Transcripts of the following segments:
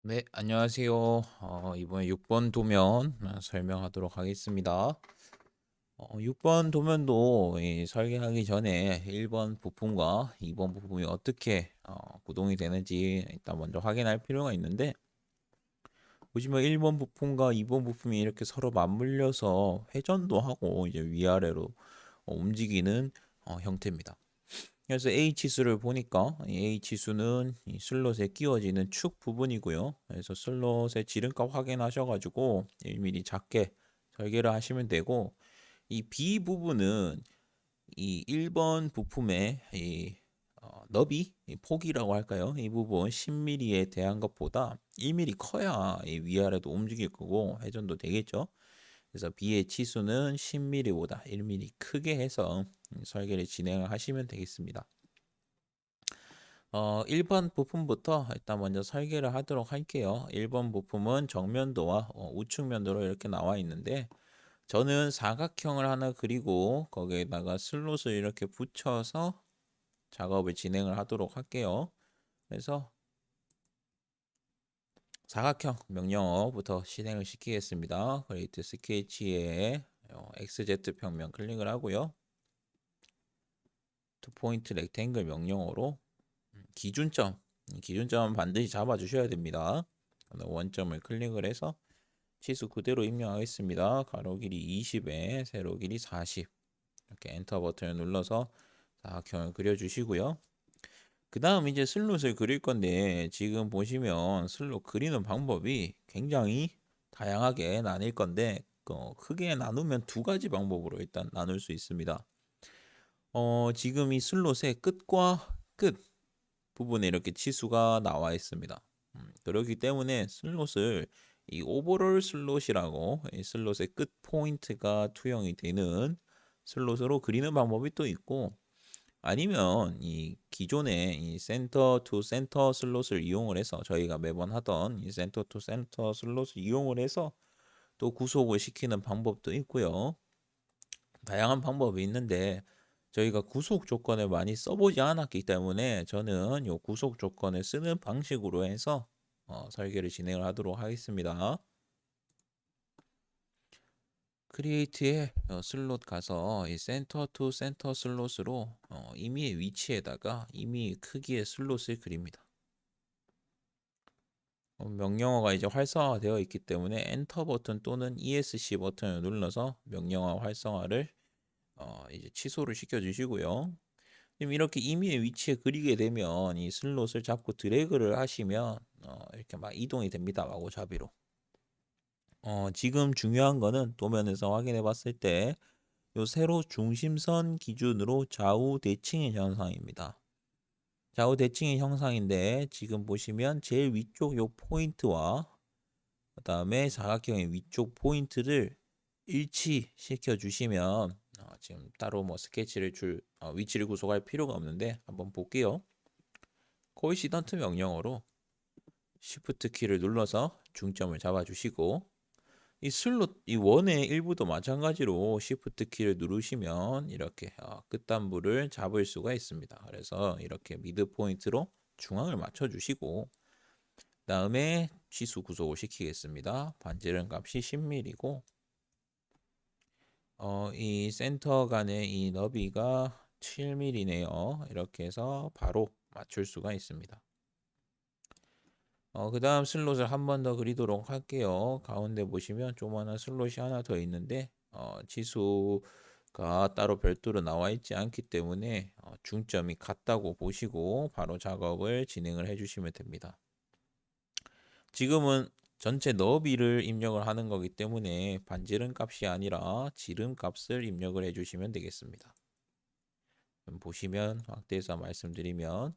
네, 안녕하세요. 이번에 6번 도면 설명하도록 하겠습니다. 6번 도면도 설계하기 전에 1번 부품과 2번 부품이 어떻게 구동이 되는지 일단 먼저 확인할 필요가 있는데, 보시면 1번 부품과 2번 부품이 이렇게 서로 맞물려서 회전도 하고 이제 위아래로 움직이는 형태입니다. 그래서 A 치수를 보니까 이 A 치수는 이 슬롯에 끼워지는 축 부분이고요. 그래서 슬롯의 지름값 확인하셔가지고 1mm 작게 설계를 하시면 되고, 이 B 부분은 이 1번 부품의 이 너비, 이 폭이라고 할까요? 이 부분 10mm에 대한 것보다 1mm 커야 이 위아래도 움직일 거고 회전도 되겠죠. 그래서 B의 치수는 10mm보다 1mm 크게 해서 설계를 진행을 하시면 되겠습니다. 1번 부품부터 일단 먼저 설계를 하도록 할게요. 1번 부품은 정면도와 우측면도로 이렇게 나와 있는데, 저는 사각형을 하나 그리고 거기에다가 슬롯을 이렇게 붙여서 작업을 진행을 하도록 할게요. 그래서 사각형 명령어부터 실행을 시키겠습니다. 그레이트 스케치에 XZ 평면 클릭을 하고요. 투 포인트 렉탱글 명령어로 기준점은 반드시 잡아 주셔야 됩니다. 원점을 클릭을 해서 치수 그대로 입력하겠습니다. 가로 길이 20에 세로 길이 40. 이렇게 엔터 버튼을 눌러서 사각형을 그려 주시고요. 그 다음 이제 슬롯을 그릴 건데, 지금 보시면 슬롯 그리는 방법이 굉장히 다양하게 나뉠 건데, 크게 나누면 두 가지 방법으로 일단 나눌 수 있습니다. 지금 이 슬롯의 끝과 끝 부분에 이렇게 치수가 나와 있습니다. 그렇기 때문에 슬롯을 이 오버롤 슬롯이라고, 이 슬롯의 끝 포인트가 투영이 되는 슬롯으로 그리는 방법이 또 있고, 아니면 이 기존의 이 센터 투 센터 슬롯을 이용을 해서, 저희가 매번 하던 이 센터 투 센터 슬롯을 이용을 해서 또 구속을 시키는 방법도 있고요. 다양한 방법이 있는데, 저희가 구속 조건을 많이 써보지 않았기 때문에 저는 이 구속 조건을 쓰는 방식으로 해서 설계를 진행을 하도록 하겠습니다. 크리에이트에 슬롯 가서 이 센터 투 센터 슬롯으로 임의의 위치에다가 임의의 크기의 슬롯을 그립니다. 명령어가 이제 활성화되어 있기 때문에 엔터 버튼 또는 ESC 버튼을 눌러서 명령어 활성화를 이제 취소를 시켜 주시고요. 지금 이렇게 임의의 위치에 그리게 되면 이 슬롯을 잡고 드래그를 하시면 이렇게 막 이동이 됩니다. 마구잡이로. 지금 중요한 거는 도면에서 확인해 봤을 때 요 세로 중심선 기준으로 좌우 대칭의 현상입니다. 좌우 대칭의 형상인데, 지금 보시면 제일 위쪽 요 포인트와 그 다음에 사각형의 위쪽 포인트를 일치시켜 주시면, 지금 따로 뭐 스케치를 위치를 구속할 필요가 없는데 한번 볼게요. 코인시던트 명령어로 Shift 키를 눌러서 중점을 잡아 주시고, 이 슬롯 이 원의 일부도 마찬가지로 Shift 키를 누르시면 이렇게 끝단부를 잡을 수가 있습니다. 그래서 이렇게 미드 포인트로 중앙을 맞춰 주시고, 그다음에 치수 구속을 시키겠습니다. 반지름 값이 10mm고, 이 센터 간의 이 너비가 7mm네요. 이렇게 해서 바로 맞출 수가 있습니다. 그 다음 슬롯을 한 번 더 그리도록 할게요. 가운데 보시면 조그마한 슬롯이 하나 더 있는데, 치수가 따로 별도로 나와 있지 않기 때문에 중점이 같다고 보시고 바로 작업을 진행을 해주시면 됩니다. 지금은 전체 너비를 입력을 하는 거기 때문에 반지름 값이 아니라 지름 값을 입력을 해주시면 되겠습니다. 보시면 확대해서 말씀드리면,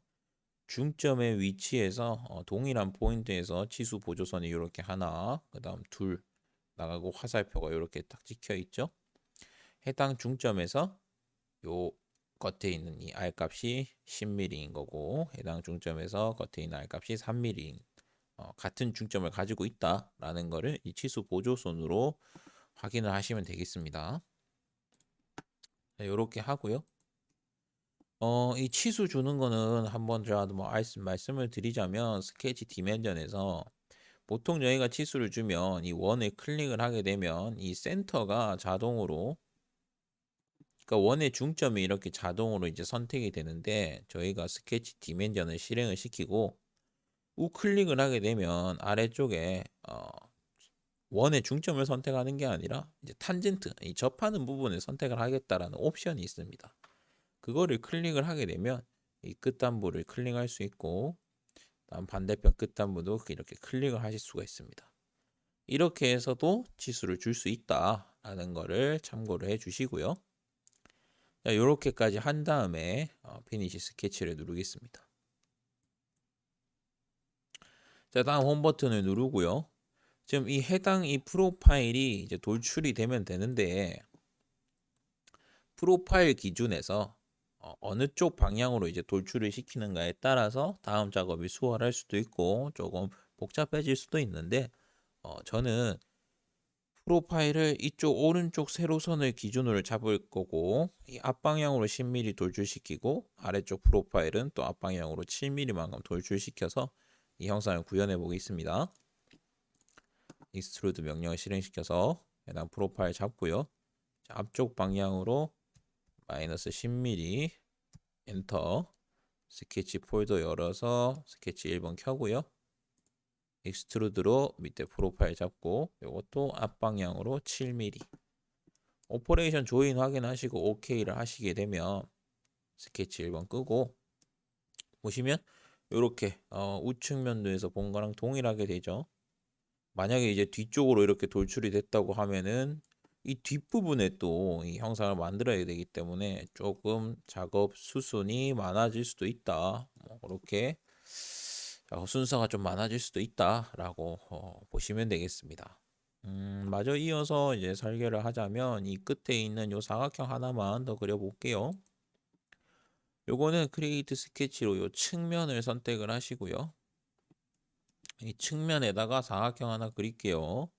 중점의 위치에서 동일한 포인트에서 치수 보조선이 이렇게 하나, 그 다음 둘 나가고 화살표가 이렇게 딱 찍혀 있죠. 해당 중점에서 요 겉에 있는 이 R값이 10mm인 거고, 해당 중점에서 겉에 있는 R값이 3mm인 같은 중점을 가지고 있다라는 거를 이 치수 보조선으로 확인을 하시면 되겠습니다. 이렇게 하고요. 이 치수 주는 거는 한번 제가 뭐 말씀을 드리자면, 스케치 디멘전에서 보통 저희가 치수를 주면 이 원을 클릭을 하게 되면 이 센터가 자동으로, 그러니까 원의 중점이 이렇게 자동으로 이제 선택이 되는데, 저희가 스케치 디멘전을 실행을 시키고 우클릭을 하게 되면 아래쪽에 원의 중점을 선택하는 게 아니라 이제 탄젠트, 이 접하는 부분을 선택을 하겠다라는 옵션이 있습니다. 그거를 클릭을 하게 되면 이 끝단부를 클릭할 수 있고, 다음 반대편 끝단부도 이렇게 클릭을 하실 수가 있습니다. 이렇게 해서도 치수를 줄 수 있다라는 거를 참고를 해 주시고요. 자, 이렇게까지 한 다음에 피니시 스케치를 누르겠습니다. 자, 다음 홈 버튼을 누르고요. 지금 이 해당 이 프로파일이 이제 돌출이 되면 되는데, 프로파일 기준에서 어느 쪽 방향으로 이제 돌출을 시키는가에 따라서 다음 작업이 수월할 수도 있고 조금 복잡해질 수도 있는데, 저는 프로파일을 이쪽 오른쪽 세로선을 기준으로 잡을 거고, 이 앞방향으로 10mm 돌출시키고 아래쪽 프로파일은 또 앞방향으로 7mm만큼 돌출시켜서 이 형상을 구현해 보겠습니다. 익스트루드 명령을 실행시켜서 해당 프로파일 잡고요. 자, 앞쪽 방향으로 마이너스 10mm 엔터, 스케치 폴더 열어서 스케치 1번 켜고요. 익스트루드로 밑에 프로파일 잡고 이것도 앞방향으로 7mm. 오퍼레이션 조인 확인하시고 OK를 하시게 되면 스케치 1번 끄고 보시면 이렇게 우측 면도에서 본 거랑 동일하게 되죠. 만약에 이제 뒤쪽으로 이렇게 돌출이 됐다고 하면은 이 뒷부분에 또 이 형상을 만들어야 되기 때문에 조금 작업 수순이 많아질 수도 있다. 뭐 그렇게 순서가 좀 많아질 수도 있다라고 보시면 되겠습니다. 마저 이어서 이제 설계를 하자면 이 끝에 있는 요 사각형 하나만 더 그려볼게요. 요거는 크리에이트 스케치로 요 측면을 선택을 하시고요. 이 측면에다가 사각형 하나 그릴게요.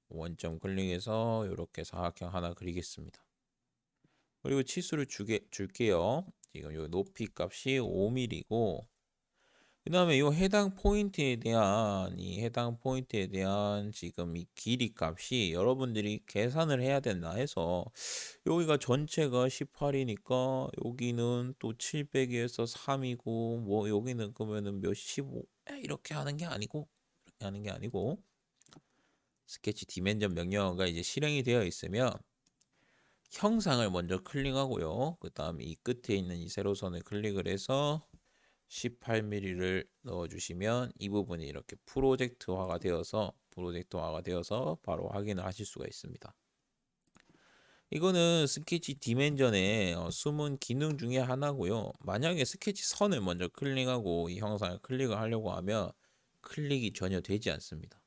원점 클릭해서 이렇게 사각형 하나 그리겠습니다. 그리고 치수를 줄게요. 지금 요 높이 값이 5mm고, 그 다음에 이 해당 포인트에 대한 지금 이 길이 값이 여러분들이 계산을 해야 된다 해서, 여기가 전체가 18이니까 여기는 또 700에서 3이고, 뭐 여기는 그러면은 몇 15 이렇게 하는 게 아니고, 스케치 디멘전 명령어가 이제 실행이 되어 있으면 형상을 먼저 클릭하고요. 그 다음 이 끝에 있는 이 세로선을 클릭을 해서 18mm를 넣어주시면 이 부분이 이렇게 프로젝트화가 되어서 바로 확인을 하실 수가 있습니다. 이거는 스케치 디멘전의 숨은 기능 중에 하나고요. 만약에 스케치 선을 먼저 클릭하고 이 형상을 클릭을 하려고 하면 클릭이 전혀 되지 않습니다.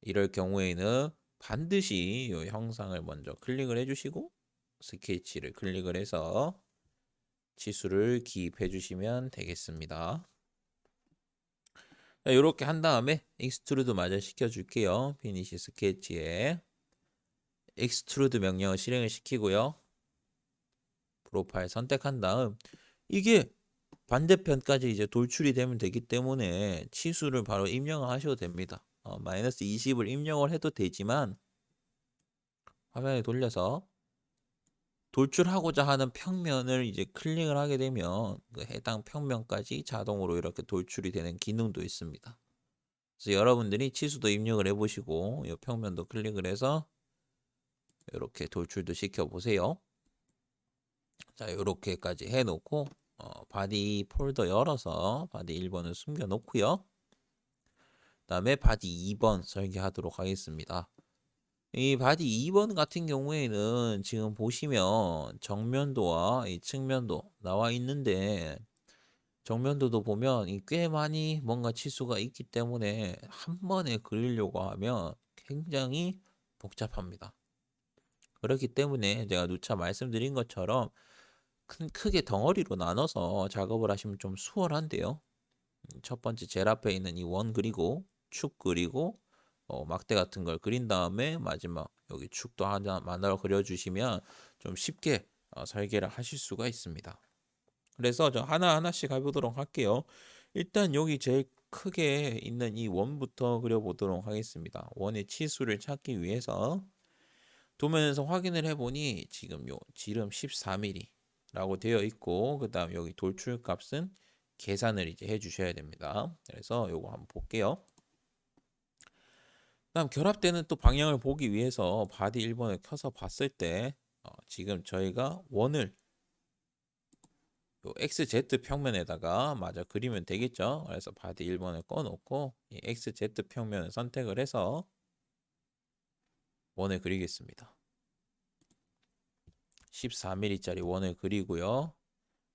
이럴 경우에는 반드시 이 형상을 먼저 클릭을 해주시고 스케치를 클릭을 해서 치수를 기입해 주시면 되겠습니다. 이렇게 한 다음에 익스트루드 마저 시켜줄게요. 피니시 스케치에 익스트루드 명령을 실행을 시키고요. 프로파일 선택한 다음 이게 반대편까지 이제 돌출이 되면 되기 때문에 치수를 바로 입력을 하셔도 됩니다. 마이너스 20을 입력을 해도 되지만 화면을 돌려서 돌출하고자 하는 평면을 이제 클릭을 하게 되면 그 해당 평면까지 자동으로 이렇게 돌출이 되는 기능도 있습니다. 그래서 여러분들이 치수도 입력을 해보시고 이 평면도 클릭을 해서 이렇게 돌출도 시켜보세요. 자, 이렇게까지 해놓고 바디 폴더 열어서 바디 1번을 숨겨놓고요. 그 다음에 바디 2번 설계하도록 하겠습니다. 이 바디 2번 같은 경우에는 지금 보시면 정면도와 이 측면도 나와 있는데, 정면도도 보면 꽤 많이 뭔가 치수가 있기 때문에 한 번에 그리려고 하면 굉장히 복잡합니다. 그렇기 때문에 제가 누차 말씀드린 것처럼 크게 덩어리로 나눠서 작업을 하시면 좀 수월한데요. 첫 번째 제일 앞에 있는 이 원 그리고 축 그리고 막대 같은 걸 그린 다음에 마지막 여기 축도 하나 만들어 그려주시면 좀 쉽게 설계를 하실 수가 있습니다. 그래서 저 하나하나씩 해보도록 할게요. 일단 여기 제일 크게 있는 이 원부터 그려보도록 하겠습니다. 원의 치수를 찾기 위해서 도면에서 확인을 해보니 지금 요 지름 14mm라고 되어 있고, 그 다음 여기 돌출 값은 계산을 이제 해주셔야 됩니다. 그래서 요거 한번 볼게요. 그다음 결합되는 또 방향을 보기 위해서 바디 1번을 켜서 봤을 때 지금 저희가 원을 요 XZ 평면에다가 마저 그리면 되겠죠. 그래서 바디 1번을 꺼놓고 이 XZ 평면을 선택을 해서 원을 그리겠습니다. 14mm짜리 원을 그리고요.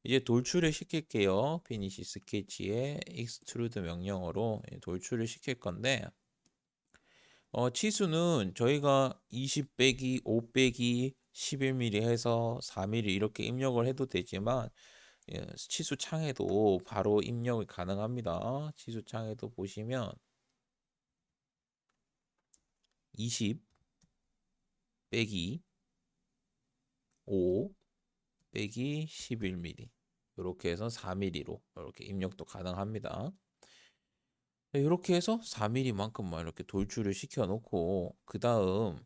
이제 돌출을 시킬게요. 피니시 스케치에 익스트루드 명령어로 돌출을 시킬 건데, 치수는 저희가 20 빼기 5 빼기 11mm 해서 4mm 이렇게 입력을 해도 되지만, 치수 창에도 바로 입력이 가능합니다. 치수 창에도 보시면 20 빼기 5 빼기 11mm 이렇게 해서 4mm로 이렇게 입력도 가능합니다. 이렇게 해서 4mm만큼만 이렇게 돌출을 시켜 놓고, 그 다음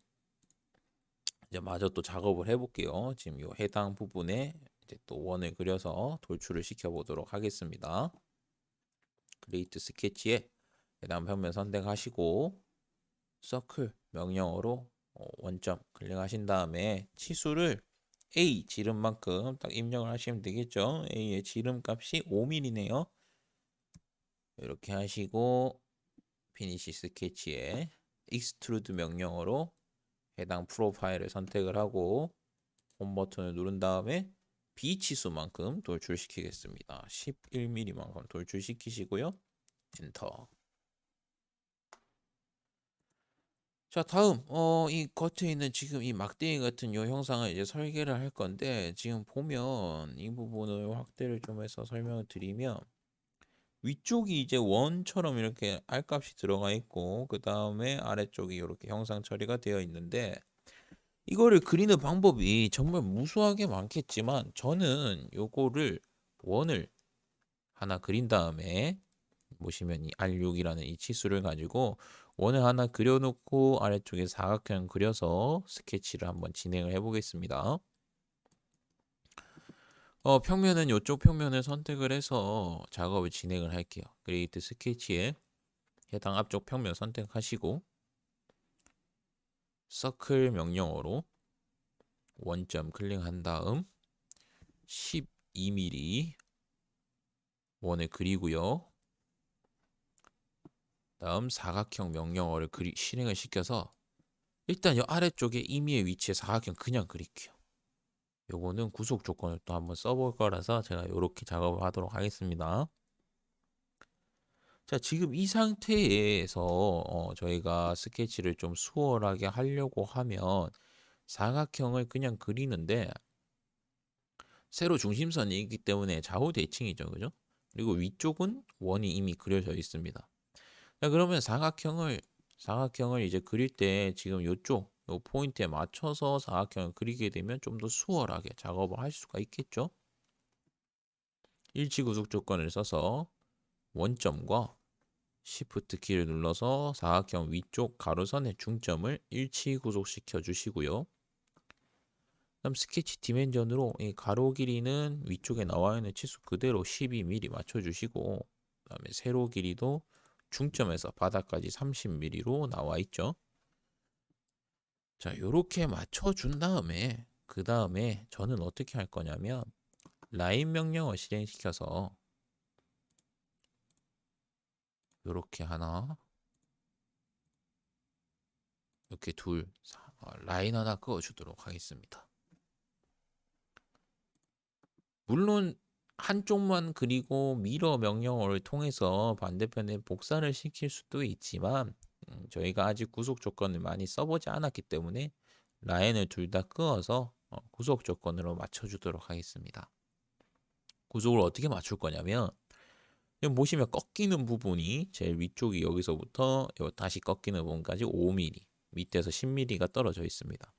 이제 마저 또 작업을 해볼게요. 지금 이 해당 부분에 이제 또 원을 그려서 돌출을 시켜 보도록 하겠습니다. 크리에이트 스케치에 해당 평면 선택하시고 서클 명령어로 원점 클릭하신 다음에 치수를 A 지름만큼 딱 입력을 하시면 되겠죠. A의 지름 값이 5mm네요. 이렇게 하시고 피니시 스케치에 익스트루드 명령어로 해당 프로파일을 선택을 하고 홈 버튼을 누른 다음에 B 치수만큼 돌출시키겠습니다. 11mm만큼 돌출시키시고요. 엔터. 자, 다음 이 겉에 있는 지금 이 막대기 같은 요 형상을 이제 설계를 할 건데, 지금 보면 이 부분을 확대를 좀 해서 설명을 드리면 위쪽이 이제 원처럼 이렇게 알값이 들어가 있고, 그 다음에 아래쪽이 이렇게 형상 처리가 되어 있는데, 이거를 그리는 방법이 정말 무수하게 많겠지만 저는 요거를 원을 하나 그린 다음에 보시면 이 R6이라는 이 치수를 가지고 원을 하나 그려놓고 아래쪽에 사각형 그려서 스케치를 한번 진행을 해보겠습니다. 평면은 이쪽 평면을 선택을 해서 작업을 진행을 할게요. 크리에이트 스케치에 해당 앞쪽 평면 선택하시고 서클 명령어로 원점 클릭한 다음 12mm 원을 그리고요. 다음 사각형 명령어를 실행을 시켜서 일단 이 아래쪽에 임의의 위치에 사각형 그냥 그릴게요. 요거는 구속 조건을 또 한번 써볼 거라서 제가 이렇게 작업을 하도록 하겠습니다. 자, 지금 이 상태에서 저희가 스케치를 좀 수월하게 하려고 하면 사각형을 그냥 그리는데 세로 중심선이 있기 때문에 좌우 대칭이죠, 그죠? 그리고 위쪽은 원이 이미 그려져 있습니다. 자, 그러면 사각형을 이제 그릴 때 지금 요쪽 요 포인트에 맞춰서 사각형을 그리게 되면 좀 더 수월하게 작업을 할 수가 있겠죠. 일치 구속 조건을 써서 원점과 Shift 키를 눌러서 사각형 위쪽 가로선의 중점을 일치 구속시켜 주시고요. 그다음 스케치 디멘전으로 이 가로 길이는 위쪽에 나와 있는 치수 그대로 12mm 맞춰 주시고, 그다음에 세로 길이도 중점에서 바닥까지 30mm로 나와 있죠. 자, 요렇게 맞춰준 다음에 그 다음에 저는 어떻게 할 거냐면 라인 명령어 실행시켜서 요렇게 하나, 이렇게 라인 하나 그어주도록 하겠습니다. 물론 한쪽만 그리고 미러 명령어를 통해서 반대편에 복사를 시킬 수도 있지만 저희가 아직 구속 조건을 많이 써보지 않았기 때문에 라인을 둘 다 그어서 구속 조건으로 맞춰주도록 하겠습니다. 구속을 어떻게 맞출 거냐면 보시면 꺾이는 부분이 제일 위쪽이 여기서부터 다시 꺾이는 부분까지 5mm, 밑에서 10mm가 떨어져 있습니다.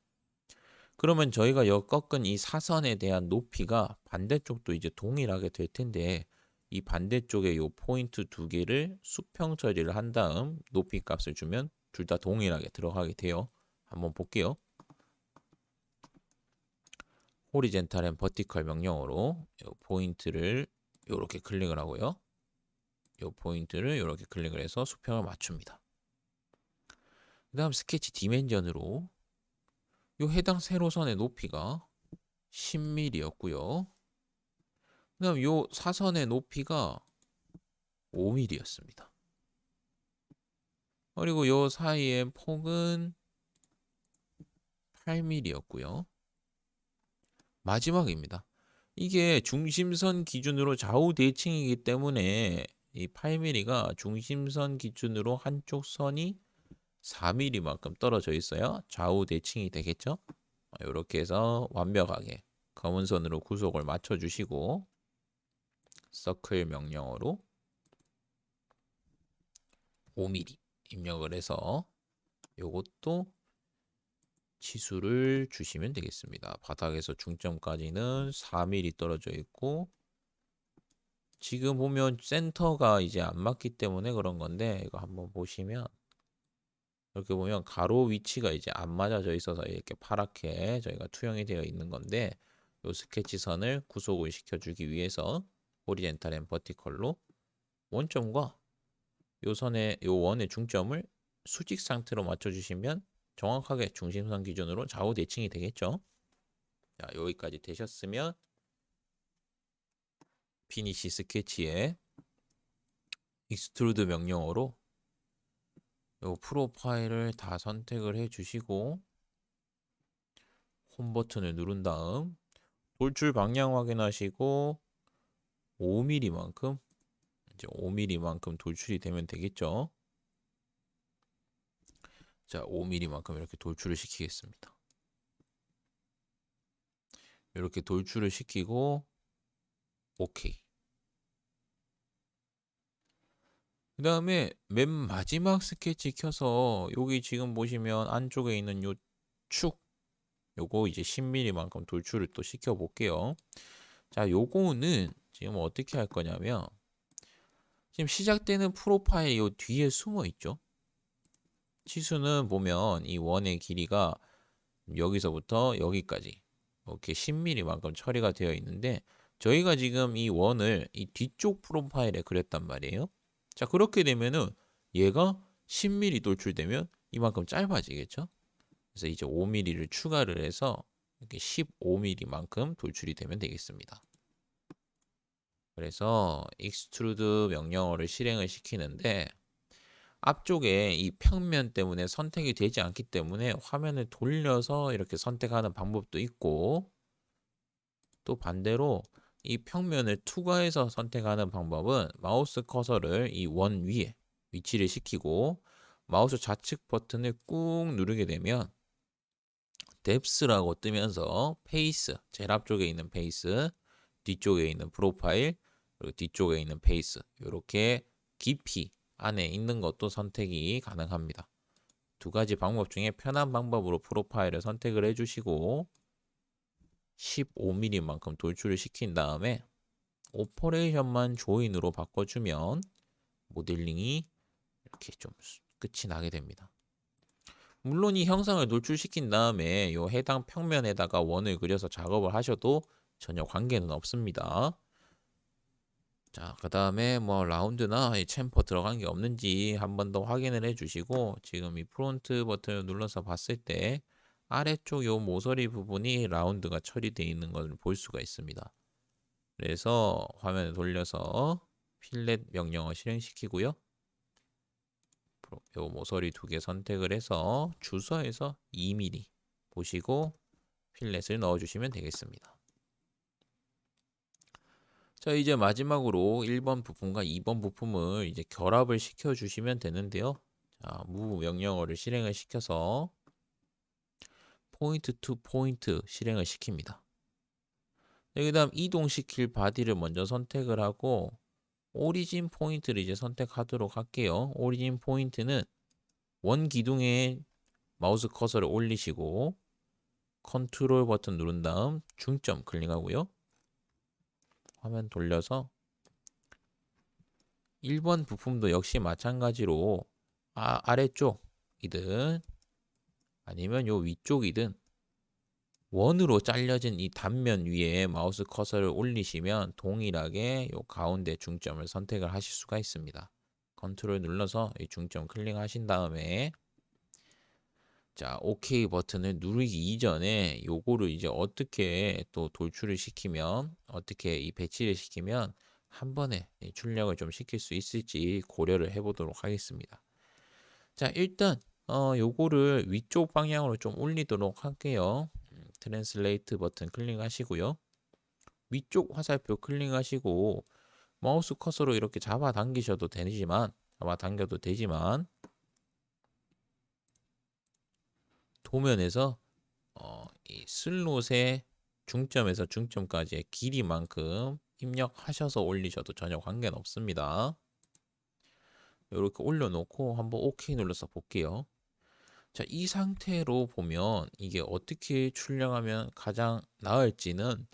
그러면 저희가 꺾은 이 사선에 대한 높이가 반대쪽도 이제 동일하게 될 텐데 이 반대쪽에 요 포인트 두 개를 수평 처리를 한 다음 높이 값을 주면 둘 다 동일하게 들어가게 돼요. 한번 볼게요. 호리젠탈 앤 버티컬 명령어로 요 포인트를 이렇게 클릭을 하고요. 요 포인트를 이렇게 클릭을 해서 수평을 맞춥니다. 그 다음 스케치 디멘전으로 요 해당 세로선의 높이가 10mm였고요. 그 다음 요 사선의 높이가 5mm였습니다. 그리고 요 사이의 폭은 8mm였고요. 마지막입니다. 이게 중심선 기준으로 좌우 대칭이기 때문에 이 8mm가 중심선 기준으로 한쪽 선이 4mm만큼 떨어져 있어요. 좌우 대칭이 되겠죠? 이렇게 해서 완벽하게 검은 선으로 구속을 맞춰주시고 서클 명령어로 5mm 입력을 해서 요것도 치수를 주시면 되겠습니다. 바닥에서 중점까지는 4mm 떨어져 있고 지금 보면 센터가 이제 안 맞기 때문에 그런 건데 이거 한번 보시면 이렇게 보면 가로 위치가 이제 안 맞아져 있어서 이렇게 파랗게 저희가 투영이 되어 있는 건데 요 스케치 선을 구속을 시켜주기 위해서 호리젠탈 앤 버티컬로 원점과 요 선의 요 원의 중점을 수직 상태로 맞춰주시면 정확하게 중심선 기준으로 좌우 대칭이 되겠죠. 자, 여기까지 되셨으면 피니시 스케치에 익스트루드 명령어로 요 프로파일을 다 선택을 해 주시고 홈 버튼을 누른 다음 돌출 방향 확인하시고 5mm만큼 이제 5mm만큼 돌출이 되면 되겠죠. 자, 5mm만큼 이렇게 돌출을 시키겠습니다. 이렇게 돌출을 시키고 오케이. 그 다음에 맨 마지막 스케치 켜서 여기 지금 보시면 안쪽에 있는 요 축 요거 이제 10mm만큼 돌출을 또 시켜 볼게요. 자, 요거는 지금 어떻게 할 거냐면 지금 시작되는 프로파일 요 뒤에 숨어 있죠. 치수는 보면 이 원의 길이가 여기서부터 여기까지 이렇게 10mm만큼 처리가 되어 있는데 저희가 지금 이 원을 이 뒤쪽 프로파일에 그렸단 말이에요. 자, 그렇게 되면은 얘가 10mm 돌출되면 이만큼 짧아지겠죠. 그래서 이제 5mm를 추가를 해서 이렇게 15mm만큼 돌출이 되면 되겠습니다. 그래서 익스트루드 명령어를 실행을 시키는데 앞쪽에 이 평면 때문에 선택이 되지 않기 때문에 화면을 돌려서 이렇게 선택하는 방법도 있고 또 반대로 이 평면을 투과해서 선택하는 방법은 마우스 커서를 이 원 위에 위치를 시키고 마우스 좌측 버튼을 꾹 누르게 되면 뎁스라고 뜨면서 페이스, 제일 앞쪽에 있는 페이스, 뒤쪽에 있는 프로파일, 그리고 뒤쪽에 있는 페이스 이렇게 깊이 안에 있는 것도 선택이 가능합니다. 두 가지 방법 중에 편한 방법으로 프로파일을 선택을 해주시고 15mm만큼 돌출을 시킨 다음에 오퍼레이션만 조인으로 바꿔주면 모델링이 이렇게 좀 끝이 나게 됩니다. 물론 이 형상을 노출시킨 다음에 이 해당 평면에다가 원을 그려서 작업을 하셔도 전혀 관계는 없습니다. 자, 그 다음에 뭐 라운드나 이 챔퍼 들어간 게 없는지 한 번 더 확인을 해주시고 지금 이 프론트 버튼을 눌러서 봤을 때 아래쪽 요 모서리 부분이 라운드가 처리되어 있는 것을 볼 수가 있습니다. 그래서 화면을 돌려서 필렛 명령어 실행시키고요. 요 모서리 두 개 선택을 해서 주소에서 2mm 보시고 필렛을 넣어주시면 되겠습니다. 자, 이제 마지막으로 1번 부품과 2번 부품을 이제 결합을 시켜 주시면 되는데요. 자, move 명령어를 실행을 시켜서 포인트 투 포인트 실행을 시킵니다. 그 다음 이동시킬 바디를 먼저 선택을 하고 오리진 포인트를 이제 선택하도록 할게요. 오리진 포인트는 원 기둥에 마우스 커서를 올리시고 컨트롤 버튼 누른 다음 중점 클릭하고요. 화면 돌려서 1번 부품도 역시 마찬가지로 아래쪽이든 아니면 요 위쪽이든 원으로 잘려진 이 단면 위에 마우스 커서를 올리시면 동일하게 요 가운데 중점을 선택을 하실 수가 있습니다. 컨트롤 눌러서 이 중점 클릭하신 다음에 자, OK 버튼을 누르기 이전에 요거를 이제 어떻게 또 돌출을 시키면 어떻게 이 배치를 시키면 한 번에 출력을 좀 시킬 수 있을지 고려를 해보도록 하겠습니다. 자, 일단 요거를 위쪽 방향으로 좀 올리도록 할게요. 트랜슬레이트 버튼 클릭하시고요. 위쪽 화살표 클릭하시고 마우스 커서로 이렇게 잡아당기셔도 되지만 도면에서 이 슬롯의 중점에서 중점까지의 길이만큼 입력하셔서 올리셔도 전혀 관계는 없습니다. 이렇게 올려놓고 한번 OK 눌러서 볼게요. 자, 이 상태로 보면 이게 어떻게 출력하면 가장 나을지는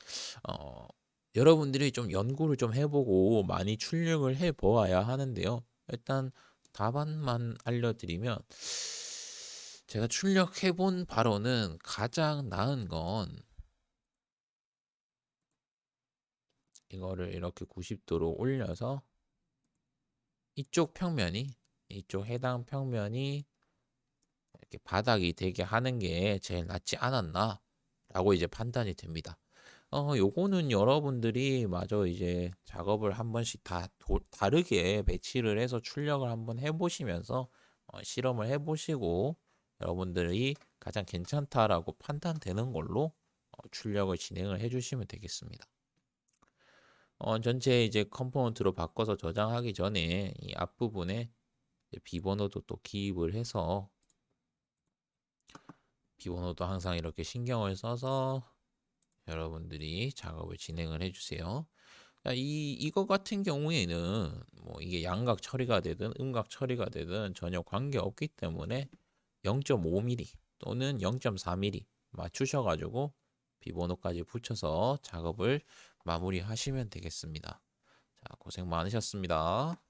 여러분들이 좀 연구를 좀 해보고 많이 출력을 해보아야 하는데요. 일단 답안만 알려드리면 제가 출력해본 바로는 가장 나은 건 이거를 이렇게 90도로 올려서 이쪽 해당 평면이 이렇게 바닥이 되게 하는 게 제일 낫지 않았나 라고 이제 판단이 됩니다. 요거는 여러분들이 마저 이제 작업을 한 번씩 다르게 배치를 해서 출력을 한번 해보시면서 실험을 해보시고 여러분들이 가장 괜찮다라고 판단되는 걸로 출력을 진행을 해주시면 되겠습니다. 전체 이제 컴포넌트로 바꿔서 저장하기 전에 이 앞부분에 비번호도 또 기입을 해서 비번호도 항상 이렇게 신경을 써서 여러분들이 작업을 진행을 해주세요. 자, 이거 같은 경우에는 뭐 이게 양각 처리가 되든 음각 처리가 되든 전혀 관계 없기 때문에 0.5mm 또는 0.4mm 맞추셔가지고 비번호까지 붙여서 작업을 마무리하시면 되겠습니다. 자, 고생 많으셨습니다.